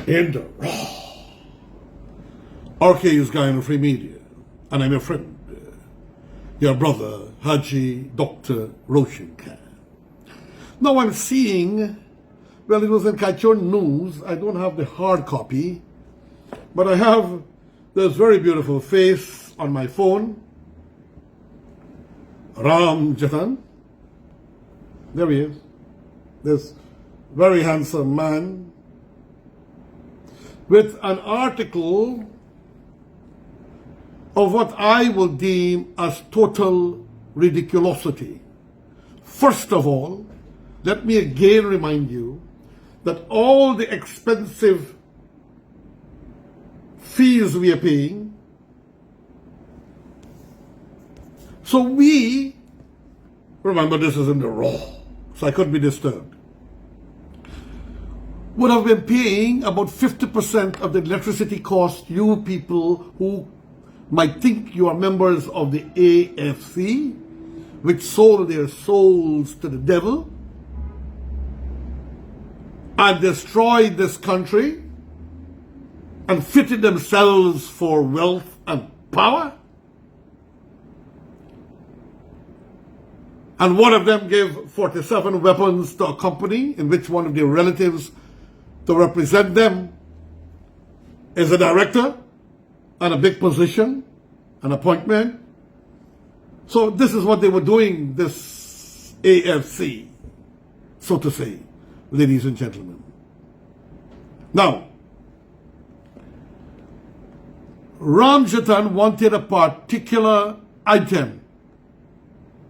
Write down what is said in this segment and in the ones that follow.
in the raw. RK is Guy in the Free Media, and I'm your friend, your brother, Haji Dr. Roshan Khan. Now I'm seeing, well, it was in Kaichon News. I don't have the hard copy, but I have this very beautiful face on my phone. Ramjattan. There he is. This very handsome man with an article of what I will deem as total ridiculosity. First of all, let me again remind you that all the expensive fees we are paying, so we, remember this is in the raw, so I couldn't be disturbed, would have been paying about 50% of the electricity cost you people who might think you are members of the AFC, which sold their souls to the devil and destroyed this country and fitted themselves for wealth and power. And one of them gave 47 weapons to a company in which one of their relatives to represent them is a director and a big position, an appointment. So this is what they were doing, this AFC, so to say, ladies and gentlemen. Now, Ramjattan wanted a particular item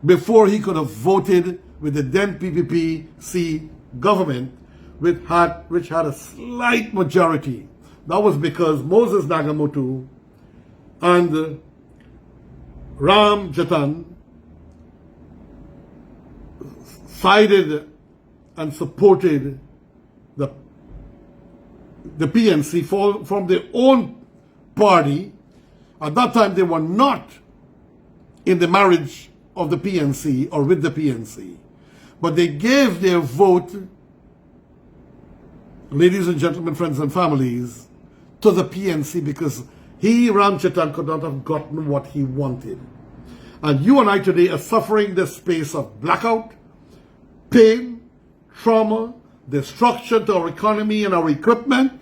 before he could have voted with the then PPP-C government, which had a slight majority. That was because Moses Nagamotu and Ramjattan sided and supported the PNC from their own party. At that time, they were not in the marriage of the PNC or with the PNC, but they gave their vote, ladies and gentlemen, friends and families, to the PNC because he, Ramjattan, could not have gotten what he wanted. And you and I today are suffering this space of blackout, pain, trauma, destruction to our economy and our equipment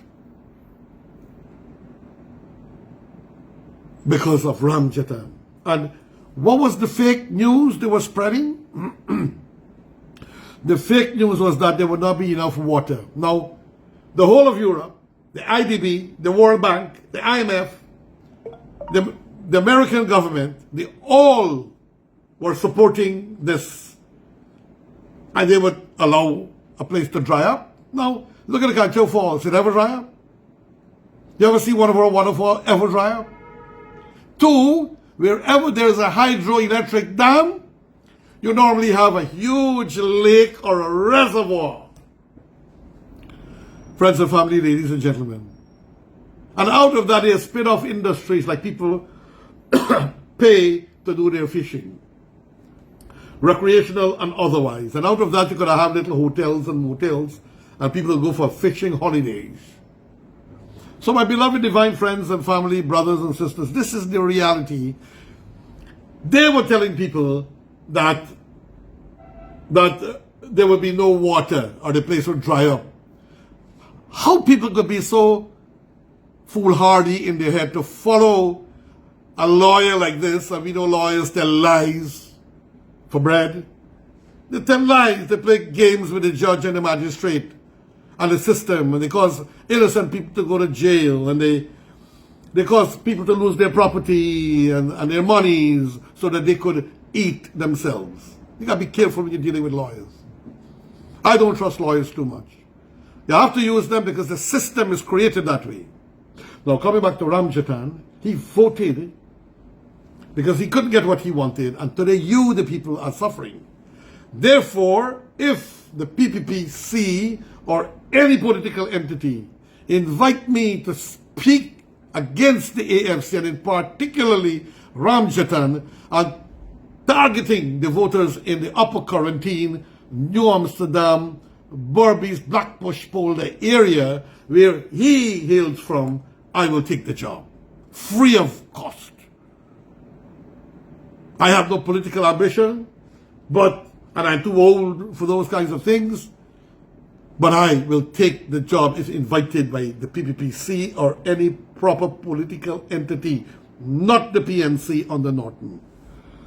because of Ramjattan. And what was the fake news they were spreading? The fake news was that there would not be enough water. Now, the whole of Europe, the IDB, the World Bank, the IMF, the American government, they all were supporting this. And they would allow a place to dry up. Now, look at the Cancho Falls. Did it ever dry up? You ever see one of our waterfalls ever dry up? Two, wherever there's a hydroelectric dam, you normally have a huge lake or a reservoir. Friends and family, ladies and gentlemen. And out of that, they spin off industries like people pay to do their fishing, recreational and otherwise. And out of that, you could have little hotels and motels, and people go for fishing holidays. So my beloved divine friends and family, brothers and sisters, this is the reality. They were telling people that there would be no water or the place would dry up. How people could be so foolhardy in their head to follow a lawyer like this, and we know lawyers tell lies for bread. They tell lies, they play games with the judge and the magistrate and the system, and they cause innocent people to go to jail, and they cause people to lose their property and their monies so that they could eat themselves. You gotta be careful when you're dealing with lawyers. I don't trust lawyers too much. You have to use them because the system is created that way. Now, coming back to Ramjattan, he voted because he couldn't get what he wanted, and today you, the people, are suffering. Therefore, if the PPP-C or any political entity invite me to speak against the AFC, and in particularly Ramjattan, and targeting the voters in the Upper Quarantine, New Amsterdam, Burmese Black Bush Polder area where he hails from, I will take the job, free of cost. I have no political ambition, and I'm too old for those kinds of things, but I will take the job if invited by the PPPC or any proper political entity, not the PNC on the Norton.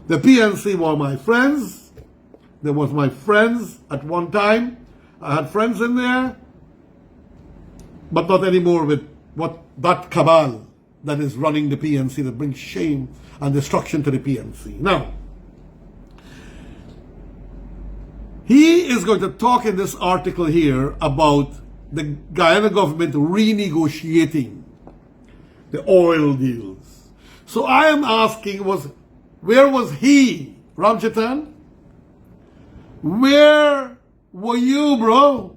The PNC were my friends. They was my friends at one time. I had friends in there, but not anymore with that cabal that is running the PNC that brings shame and destruction to the PNC. Now, he is going to talk in this article here about the Guyana government renegotiating the oil deals. So I am asking, where was he, Ramjattan? Where were you, bro,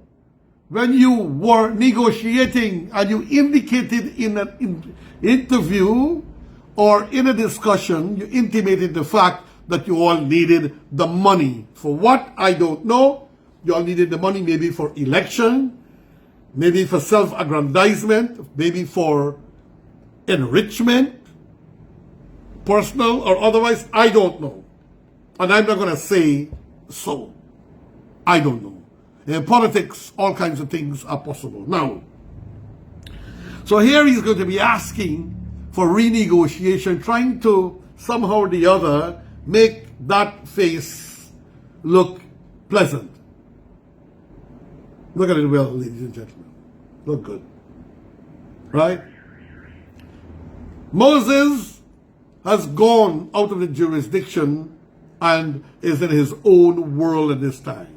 when you were negotiating and you indicated in an interview or in a discussion, you intimated the fact that you all needed the money. For what? I don't know. You all needed the money maybe for election, maybe for self-aggrandizement, maybe for enrichment, personal or otherwise. I don't know. And I'm not going to say so. I don't know. In politics, all kinds of things are possible. Now, so here he's going to be asking for renegotiation, trying to somehow or the other make that face look pleasant. Look at it well, ladies and gentlemen. Look good. Right? Moses has gone out of the jurisdiction and is in his own world at this time.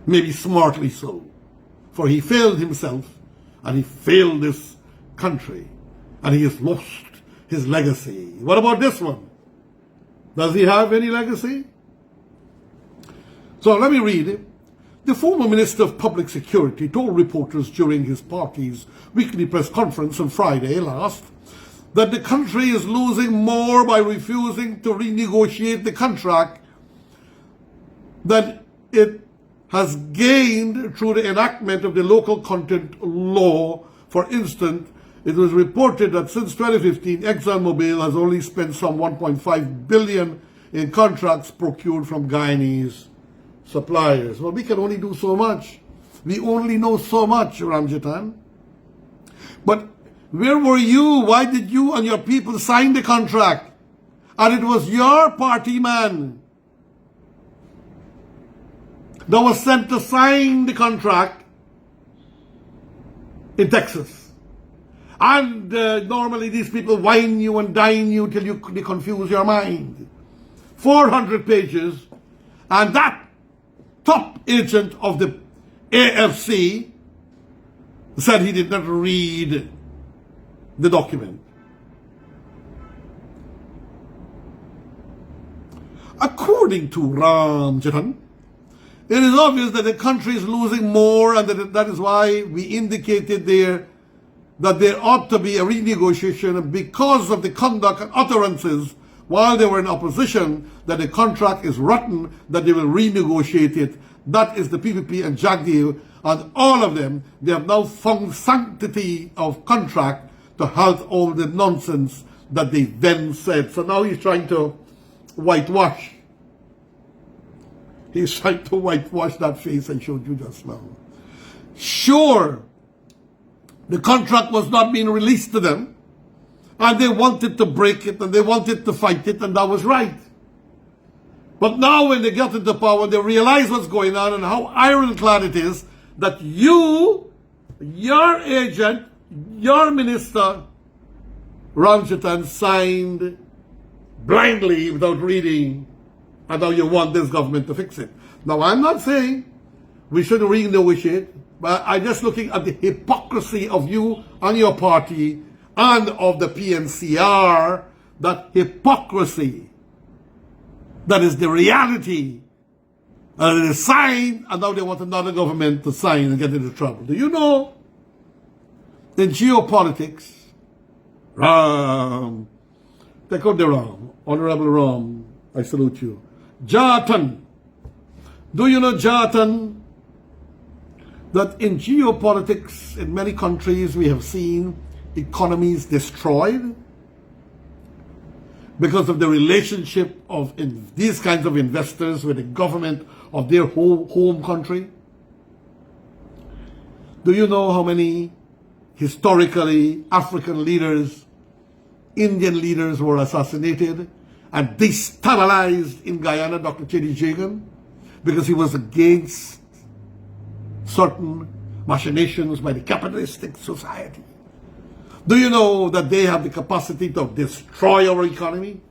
Maybe smartly so. For he failed himself and he failed this country and he has lost his legacy. What about this one? Does he have any legacy? So let me read it. The former Minister of Public Security told reporters during his party's weekly press conference on Friday last that the country is losing more by refusing to renegotiate the contract than it has gained through the enactment of the local content law. For instance, it was reported that since 2015, ExxonMobil has only spent some $1.5 billion in contracts procured from Guyanese suppliers. Well, we can only do so much. We only know so much, Ramjattan. But where were you? Why did you and your people sign the contract? And it was your party man that was sent to sign the contract in Texas. And normally these people wine you and dine you till they confuse your mind. 400 pages, and that top agent of the AFC said he did not read the document. According to Ramjattan, it is obvious that the country is losing more, and that is why we indicated there that there ought to be a renegotiation because of the conduct and utterances while they were in opposition, that the contract is rotten, that they will renegotiate it. That is the PPP and Jagdeo, and all of them, they have now found sanctity of contract to halt all the nonsense that they then said. So now he's trying to whitewash. He's trying to whitewash that face I showed you just now. Sure, the contract was not being released to them, and they wanted to break it, and they wanted to fight it, and that was right. But now when they get into power, they realize what's going on and how ironclad it is that you, your agent, your minister, Ramjattan, signed blindly without reading, and now you want this government to fix it. Now, I'm not saying we should renegotiate, but I'm just looking at the hypocrisy of you and your party and of the PNCR, that hypocrisy. That is the reality. And it is signed, and now they want another government to sign and get into trouble. Do you know, in geopolitics, Ram, take out the Ram, Honorable Ram, I salute you. Jatan. Do you know Jatan? that in geopolitics, in many countries, we have seen economies destroyed because of the relationship of these kinds of investors with the government of their home country? Do you know how many historically African leaders, Indian leaders were assassinated and destabilized in Guyana, Dr. Chedi Jagan, because he was against certain machinations by the capitalistic society? Do you know that they have the capacity to destroy our economy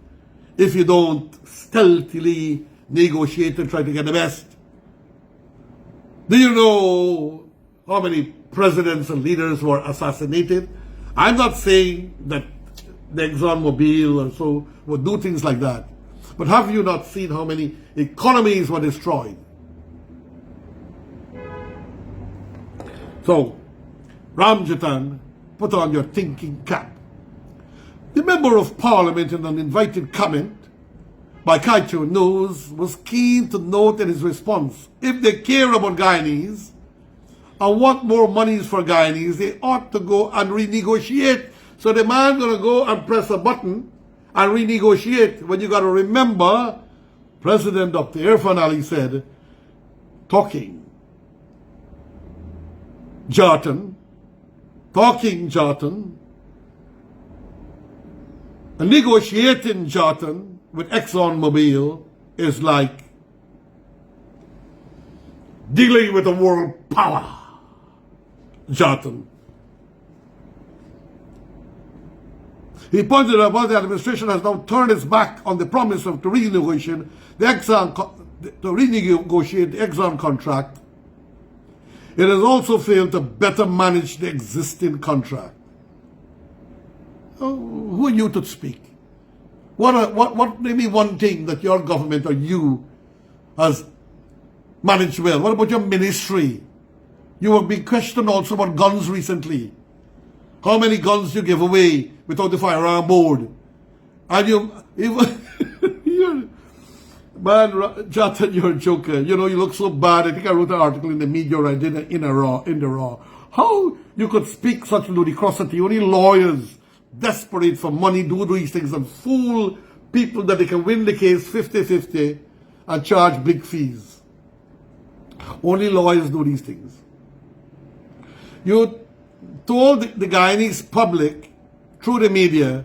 if you don't stealthily negotiate and try to get the best? Do you know how many presidents and leaders were assassinated? I'm not saying that the Exxon Mobil or so would do things like that. But have you not seen how many economies were destroyed? So, Ramjattan, put on your thinking cap. The Member of Parliament, in an invited comment by Kaito News, was keen to note in his response, if they care about Guyanese and want more monies for Guyanese, they ought to go and renegotiate. So the man going to go and press a button and renegotiate. When you got to remember, President Dr. Irfan Ali said, talking Jartan, and negotiating Jartan with Exxon Mobil is like dealing with a world power. Jartan. He pointed out the administration has now turned its back on the promise to renegotiate the Exxon contract. It has also failed to better manage the existing contract. Who are you to speak? What maybe one thing that your government or you has managed well? What about your ministry? You have been questioned also about guns recently. How many guns you give away without the firearm board? And man, Jartan, you're a joker. You know, you look so bad. I think I wrote an article in the media I did in the Raw. How you could speak such ludicrosity? Only lawyers desperate for money do these things and fool people that they can win the case 50-50 and charge big fees. Only lawyers do these things. You told the Guyanese public through the media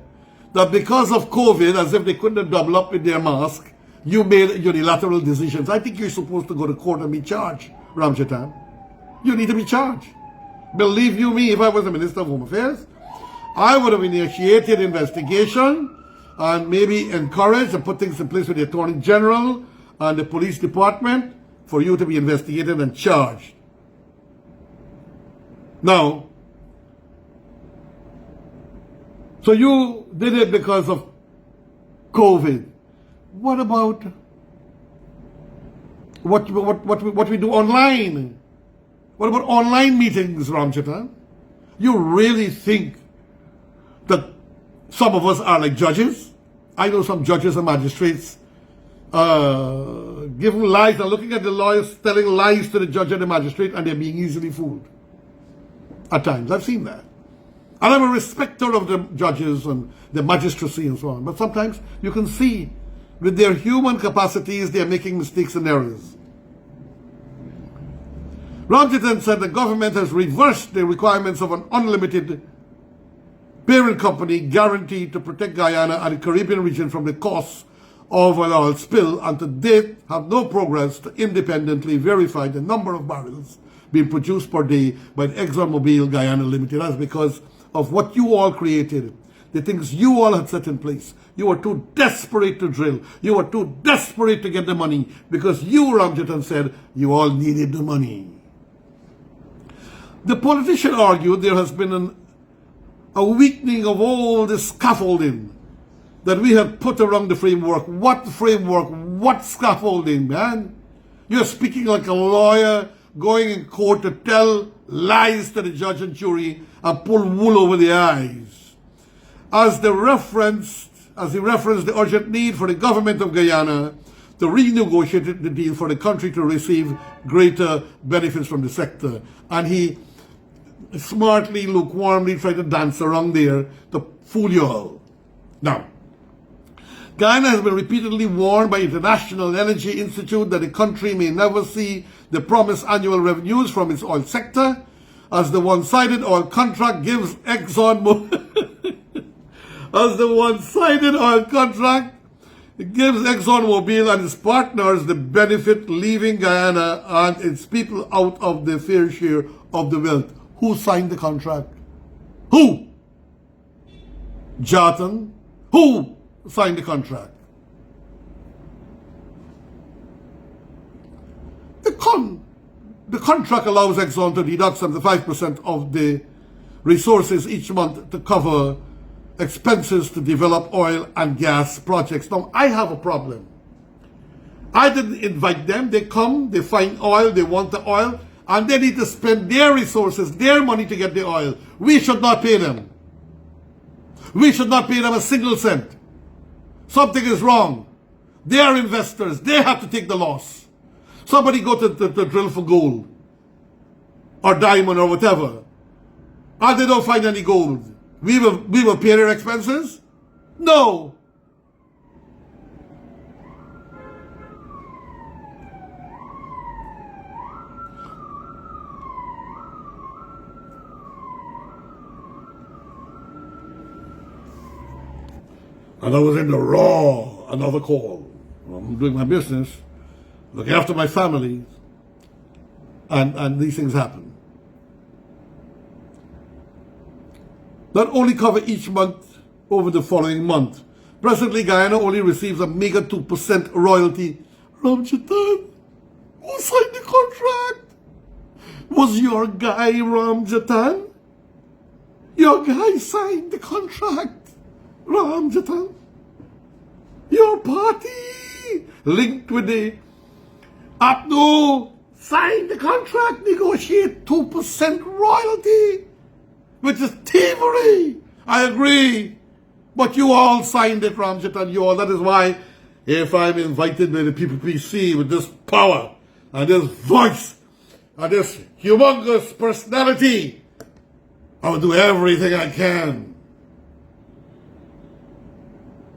that because of COVID, as if they couldn't double up with their mask, you made unilateral decisions. I think you're supposed to go to court and be charged, Ramjattan. You need to be charged. Believe you me, if I was the Minister of Home Affairs, I would have initiated investigation and maybe encouraged and put things in place with the Attorney General and the police department for you to be investigated and charged. Now, so you did it because of COVID. What about what we do online? What about online meetings, Ramjattan? You really think that some of us are like judges? I know some judges and magistrates giving lies and looking at the lawyers telling lies to the judge and the magistrate, and they're being easily fooled. At times, I've seen that. And I'm a respecter of the judges and the magistracy and so on. But sometimes you can see with their human capacities, they're making mistakes and errors. Ramjattan said the government has reversed the requirements of an unlimited parent company guaranteed to protect Guyana and the Caribbean region from the costs of an oil spill, and to date have no progress to independently verify the number of barrels being produced per day by the Exxon Mobil Guyana Limited. That's because of what you all created, the things you all had set in place. You were too desperate to drill. You were too desperate to get the money because you, Ramjattan, said you all needed the money. The politician argued there has been a weakening of all the scaffolding that we have put around the framework. What framework? What scaffolding, man? You're speaking like a lawyer going in court to tell lies to the judge and jury and pull wool over their eyes. As he referenced the urgent need for the government of Guyana to to renegotiate the deal for the country to receive greater benefits from the sector. And he smartly, lukewarmly tried to dance around there to fool you all. Now, Guyana has been repeatedly warned by International Energy Institute that the country may never see the promised annual revenues from its oil sector, as the one-sided oil contract gives Exxon ExxonMobil and its partners the benefit, leaving Guyana and its people out of their fair share of the wealth. Who signed the contract? Who? Ramjattan. Who signed the contract? The contract allows Exxon to deduct 75% of the resources each month to cover expenses to develop oil and gas projects. Now, I have a problem. I didn't invite them. They come, they find oil, they want the oil, and they need to spend their resources, their money to get the oil. We should not pay them. We should not pay them a single cent. Something is wrong. They are investors. They have to take the loss. Somebody go to drill for gold or diamond or whatever, and they don't find any gold. We will pay their expenses? No. And I was in the raw, another call. I'm doing my business, looking after my family, and these things happen. Not only cover each month over the following month. Presently, Guyana only receives a meager 2% royalty. Ramjattan, who signed the contract? Was your guy Ramjattan? Your guy signed the contract, Ramjattan. Your party, linked with the APNO, signed the contract, negotiate 2% royalty, which is thievery. I agree. But you all signed it, Ramjattan, you all. That is why, if I'm invited by the PPPC with this power and this voice and this humongous personality, I will do everything I can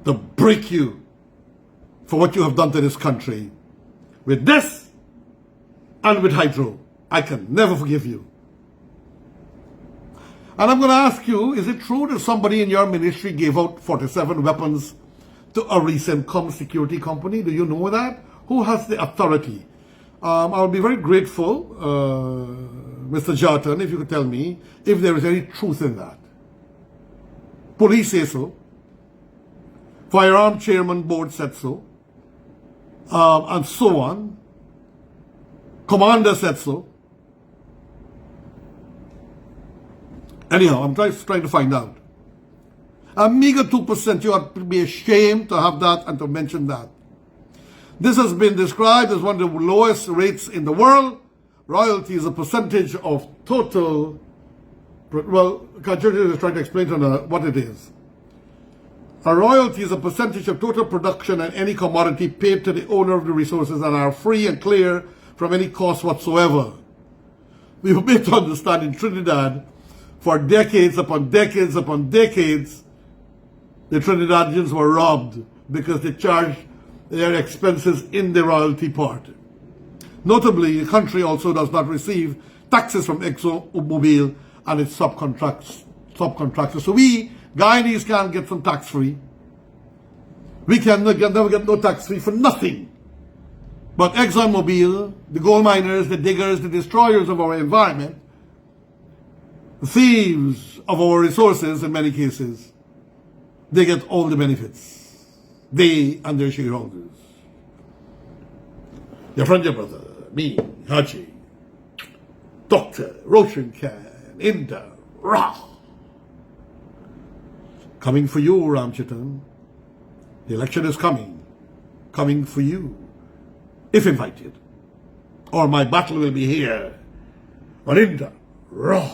to break you for what you have done to this country. With this and with hydro, I can never forgive you. And I'm going to ask you, is it true that somebody in your ministry gave out 47 weapons to a recent security company? Do you know that? Who has the authority? I'll be very grateful, Mr. Ramjattan, if you could tell me if there is any truth in that. Police say so. Firearm Chairman Board said so. And so on. Commander said so. Anyhow, I'm trying to find out. A meager 2%, you ought to be ashamed to have that and to mention that. This has been described as one of the lowest rates in the world. Royalty is a percentage of total. Well, Kajuri is trying to explain to her what it is. A royalty is a percentage of total production and any commodity paid to the owner of the resources and are free and clear from any cost whatsoever. We were made to understand in Trinidad, for decades upon decades upon decades, the Trinidadians were robbed because they charged their expenses in the royalty part. Notably, the country also does not receive taxes from ExxonMobil and its subcontractors. So we, Guyanese, can't get some tax-free. We can never get no tax-free for nothing. But ExxonMobil, the gold miners, the diggers, the destroyers of our environment, the thieves of our resources in many cases, they get all the benefits. They and their shareholders. Your friend, your brother, me, Haji, Dr. Roshan Khan, Inda, Rah. Coming for you, Ramjattan. The election is coming. Coming for you. If invited. Or my battle will be here. On Inda, Rah.